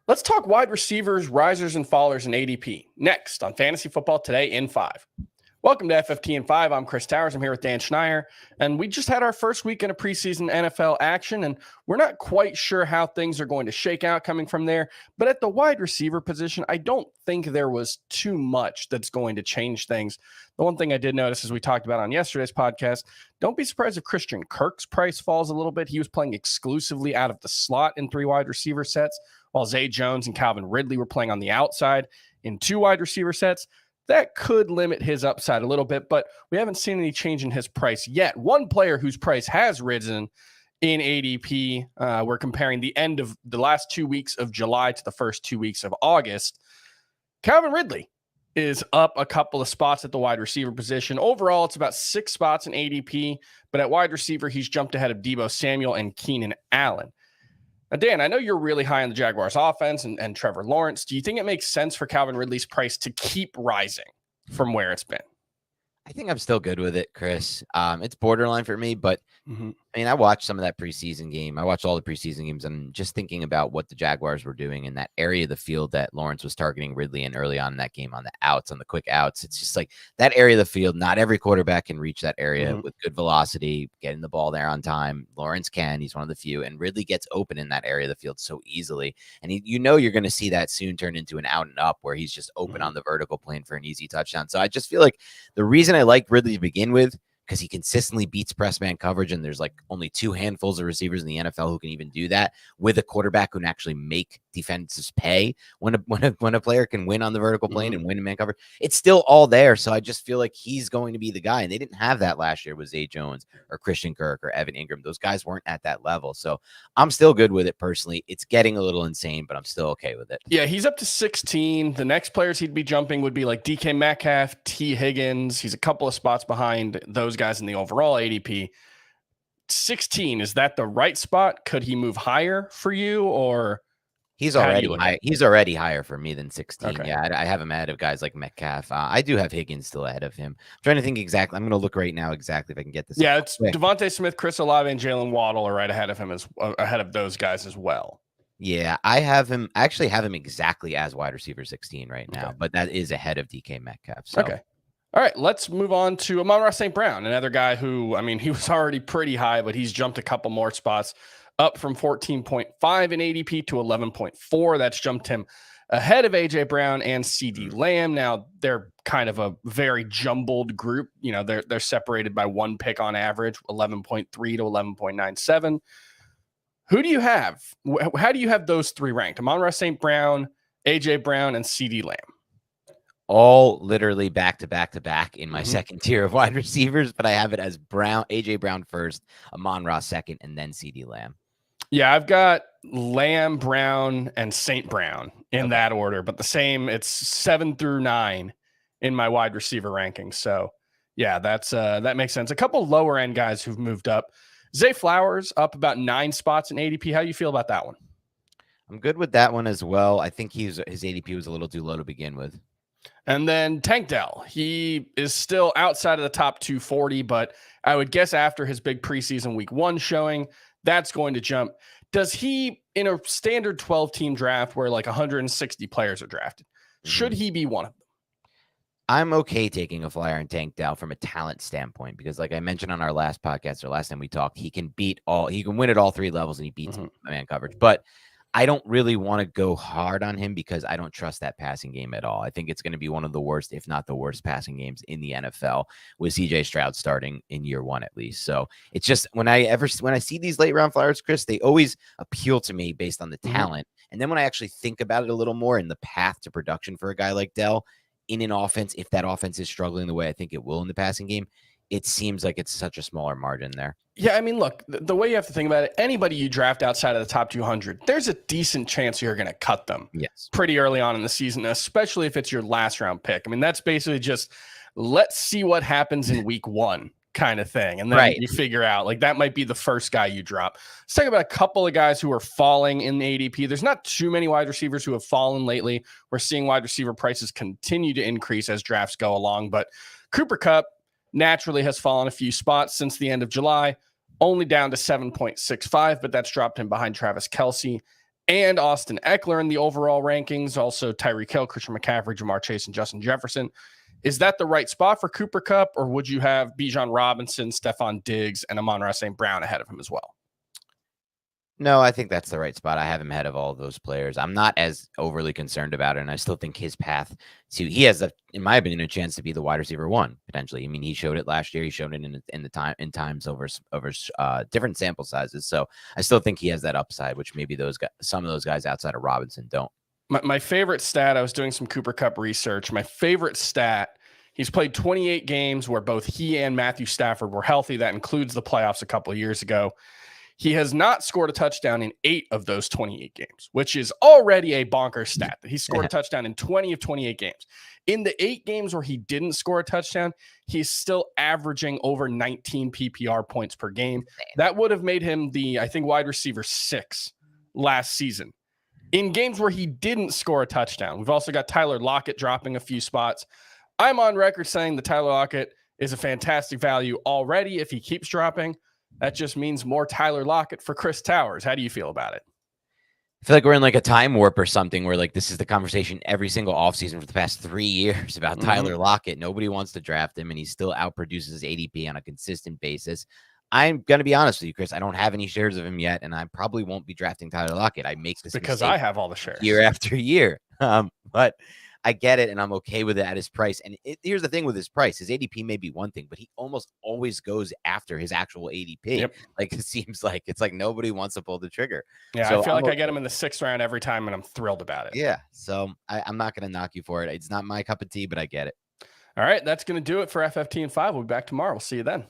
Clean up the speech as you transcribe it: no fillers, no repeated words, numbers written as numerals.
Let's talk wide receivers, risers, and fallers in ADP. Next on Fantasy Football Today in 5. Welcome to FFT in 5. I'm Chris Towers. I'm here with Dan Schneier. And we just had our first weekend of preseason NFL action, and we're not quite sure how things are going to shake out coming from there. But at the wide receiver position, I don't think there was too much that's going to change things. The one thing I did notice, as we talked about on yesterday's podcast, don't be surprised if Christian Kirk's price falls a little bit. He was playing exclusively out of the slot in 3 wide receiver sets, while Zay Jones and Calvin Ridley were playing on the outside in 2 wide receiver sets. That could limit his upside a little bit, but we haven't seen any change in his price yet. One player whose price has risen in ADP, we're comparing the end of the last 2 weeks of July to the first 2 weeks of August. Calvin Ridley is up a couple of spots at the wide receiver position. Overall, it's about 6 spots in ADP, but at wide receiver, he's jumped ahead of Deebo Samuel and Keenan Allen. Now, Dan, I know you're really high on the Jaguars offense and Trevor Lawrence. Do you think it makes sense for Calvin Ridley's price to keep rising from where it's been? I think I'm still good with it, Chris. It's borderline for me, but I mean, I watched some of that preseason game. I watched all the preseason games, and just thinking about what the Jaguars were doing in that area of the field that Lawrence was targeting Ridley in early on in that game on the outs, on the quick outs. It's just like that area of the field. Not every quarterback can reach that area with good velocity, getting the ball there on time. Lawrence can. He's one of the few, and Ridley gets open in that area of the field so easily. And you're going to see that soon turn into an out and up where he's just open on the vertical plane for an easy touchdown. So I just feel like the reason I like Ridley to begin with, because he consistently beats press man coverage, and there's like only 2 handfuls of receivers in the NFL who can even do that with a quarterback who can actually make defenses pay when a player can win on the vertical plane and win in man coverage. It's still all there, so I just feel like he's going to be the guy, and they didn't have that last year with Zay Jones or Christian Kirk or Evan Ingram. Those guys weren't at that level, so I'm still good with it personally. It's getting a little insane, but I'm still okay with it. Yeah, he's up to 16. The next players he'd be jumping would be like DK Metcalf, T. Higgins. He's a couple of spots behind those guys in the overall ADP. 16, is that the right spot? Could he move higher for you, or he's already high? He's already higher for me than 16. Okay. Yeah, I have him ahead of guys like Metcalf. I do have Higgins still ahead of him. I'm trying to think exactly. I'm going to look right now exactly if I can get this. Yeah, it's quick. Devontae Smith, Chris Olave, and Jalen Waddle are right ahead of him, ahead of those guys as well. Yeah, I actually have him exactly as wide receiver 16 right now, but that is ahead of DK Metcalf. So. Okay. All right, let's move on to Amon-Ra St. Brown, another guy who, I mean, he was already pretty high, but he's jumped a couple more spots, up from 14.5 in ADP to 11.4. That's jumped him ahead of A.J. Brown and C.D. Lamb. Now, they're kind of a very jumbled group. You know, they're separated by 1 pick on average, 11.3 to 11.97. Who do you have? How do you have those 3 ranked? Amon-Ra St. Brown, A.J. Brown, and C.D. Lamb. All literally back to back in my second tier of wide receivers, but I have it as AJ Brown first, Amon-Ra second, and then CD Lamb. Yeah, I've got Lamb, Brown, and St. Brown in that order, but the same, it's 7 through 9 in my wide receiver rankings. So yeah, that makes sense. A couple lower end guys who've moved up. Zay Flowers up about 9 spots in ADP. How do you feel about that one? I'm good with that one as well. I think his ADP was a little too low to begin with. And then Tank Dell, he is still outside of the top 240, but I would guess after his big preseason week 1 showing, that's going to jump. Does he, in a standard 12-team draft where like 160 players are drafted, should he be one of them? I'm okay taking a flyer on Tank Dell from a talent standpoint, because like I mentioned on our last podcast or last time we talked, he can win at all 3 levels, and he beats man coverage. But I don't really want to go hard on him because I don't trust that passing game at all. I think it's going to be one of the worst, if not the worst, passing games in the NFL with CJ Stroud starting in year 1 at least. So it's just when I see these late round flyers, Chris, they always appeal to me based on the talent. And then when I actually think about it a little more in the path to production for a guy like Dell in an offense, if that offense is struggling the way I think it will in the passing game, it seems like it's such a smaller margin there. Yeah, I mean, look, the way you have to think about it, anybody you draft outside of the top 200, there's a decent chance you're going to cut them pretty early on in the season, especially if it's your last round pick. I mean, that's basically just let's see what happens in week 1 kind of thing. And then you figure out, like, that might be the first guy you drop. Let's talk about a couple of guys who are falling in the ADP. There's not too many wide receivers who have fallen lately. We're seeing wide receiver prices continue to increase as drafts go along, but Cooper Kupp naturally has fallen a few spots since the end of July, only down to 7.65, but that's dropped him behind Travis Kelce and Austin Eckler in the overall rankings. Also Tyreek Hill, Christian McCaffrey, Jamar Chase, and Justin Jefferson. Is that the right spot for Cooper Kupp, or would you have Bijan Robinson, Stephon Diggs, and Amon-Ra St. Brown ahead of him as well? No, I think that's the right spot. I have him ahead of all of those players. I'm not as overly concerned about it, and I still think his path he has, in my opinion, a chance to be the wide receiver one potentially. I mean, he showed it last year. He showed it in times over different sample sizes. So I still think he has that upside, which maybe some of those guys outside of Robinson don't. My favorite stat, I was doing some Cooper Kupp research. My favorite stat, he's played 28 games where both he and Matthew Stafford were healthy. That includes the playoffs a couple of years ago. He has not scored a touchdown in 8 of those 28 games, which is already a bonkers stat. He scored a touchdown in 20 of 28 games. In the 8 games where he didn't score a touchdown, he's still averaging over 19 PPR points per game. That would have made him I think, wide receiver 6 last season. In games where he didn't score a touchdown, we've also got Tyler Lockett dropping a few spots. I'm on record saying that Tyler Lockett is a fantastic value already if he keeps dropping. That just means more Tyler Lockett for Chris Towers. How do you feel about it? I feel like we're in like a time warp or something where like this is the conversation every single offseason for the past 3 years about Tyler Lockett. Nobody wants to draft him, and he still outproduces his ADP on a consistent basis. I'm going to be honest with you, Chris. I don't have any shares of him yet, and I probably won't be drafting Tyler Lockett. I make this because I have all the shares year after year. But I get it, and I'm okay with it at his price. And here's the thing with his price. His ADP may be one thing, but he almost always goes after his actual ADP. Yep. Like, it seems like it's like nobody wants to pull the trigger. Yeah, so I feel like I get him in the 6th round every time, and I'm thrilled about it. Yeah, so I'm not going to knock you for it. It's not my cup of tea, but I get it. All right, that's going to do it for FFT and 5. We'll be back tomorrow. We'll see you then.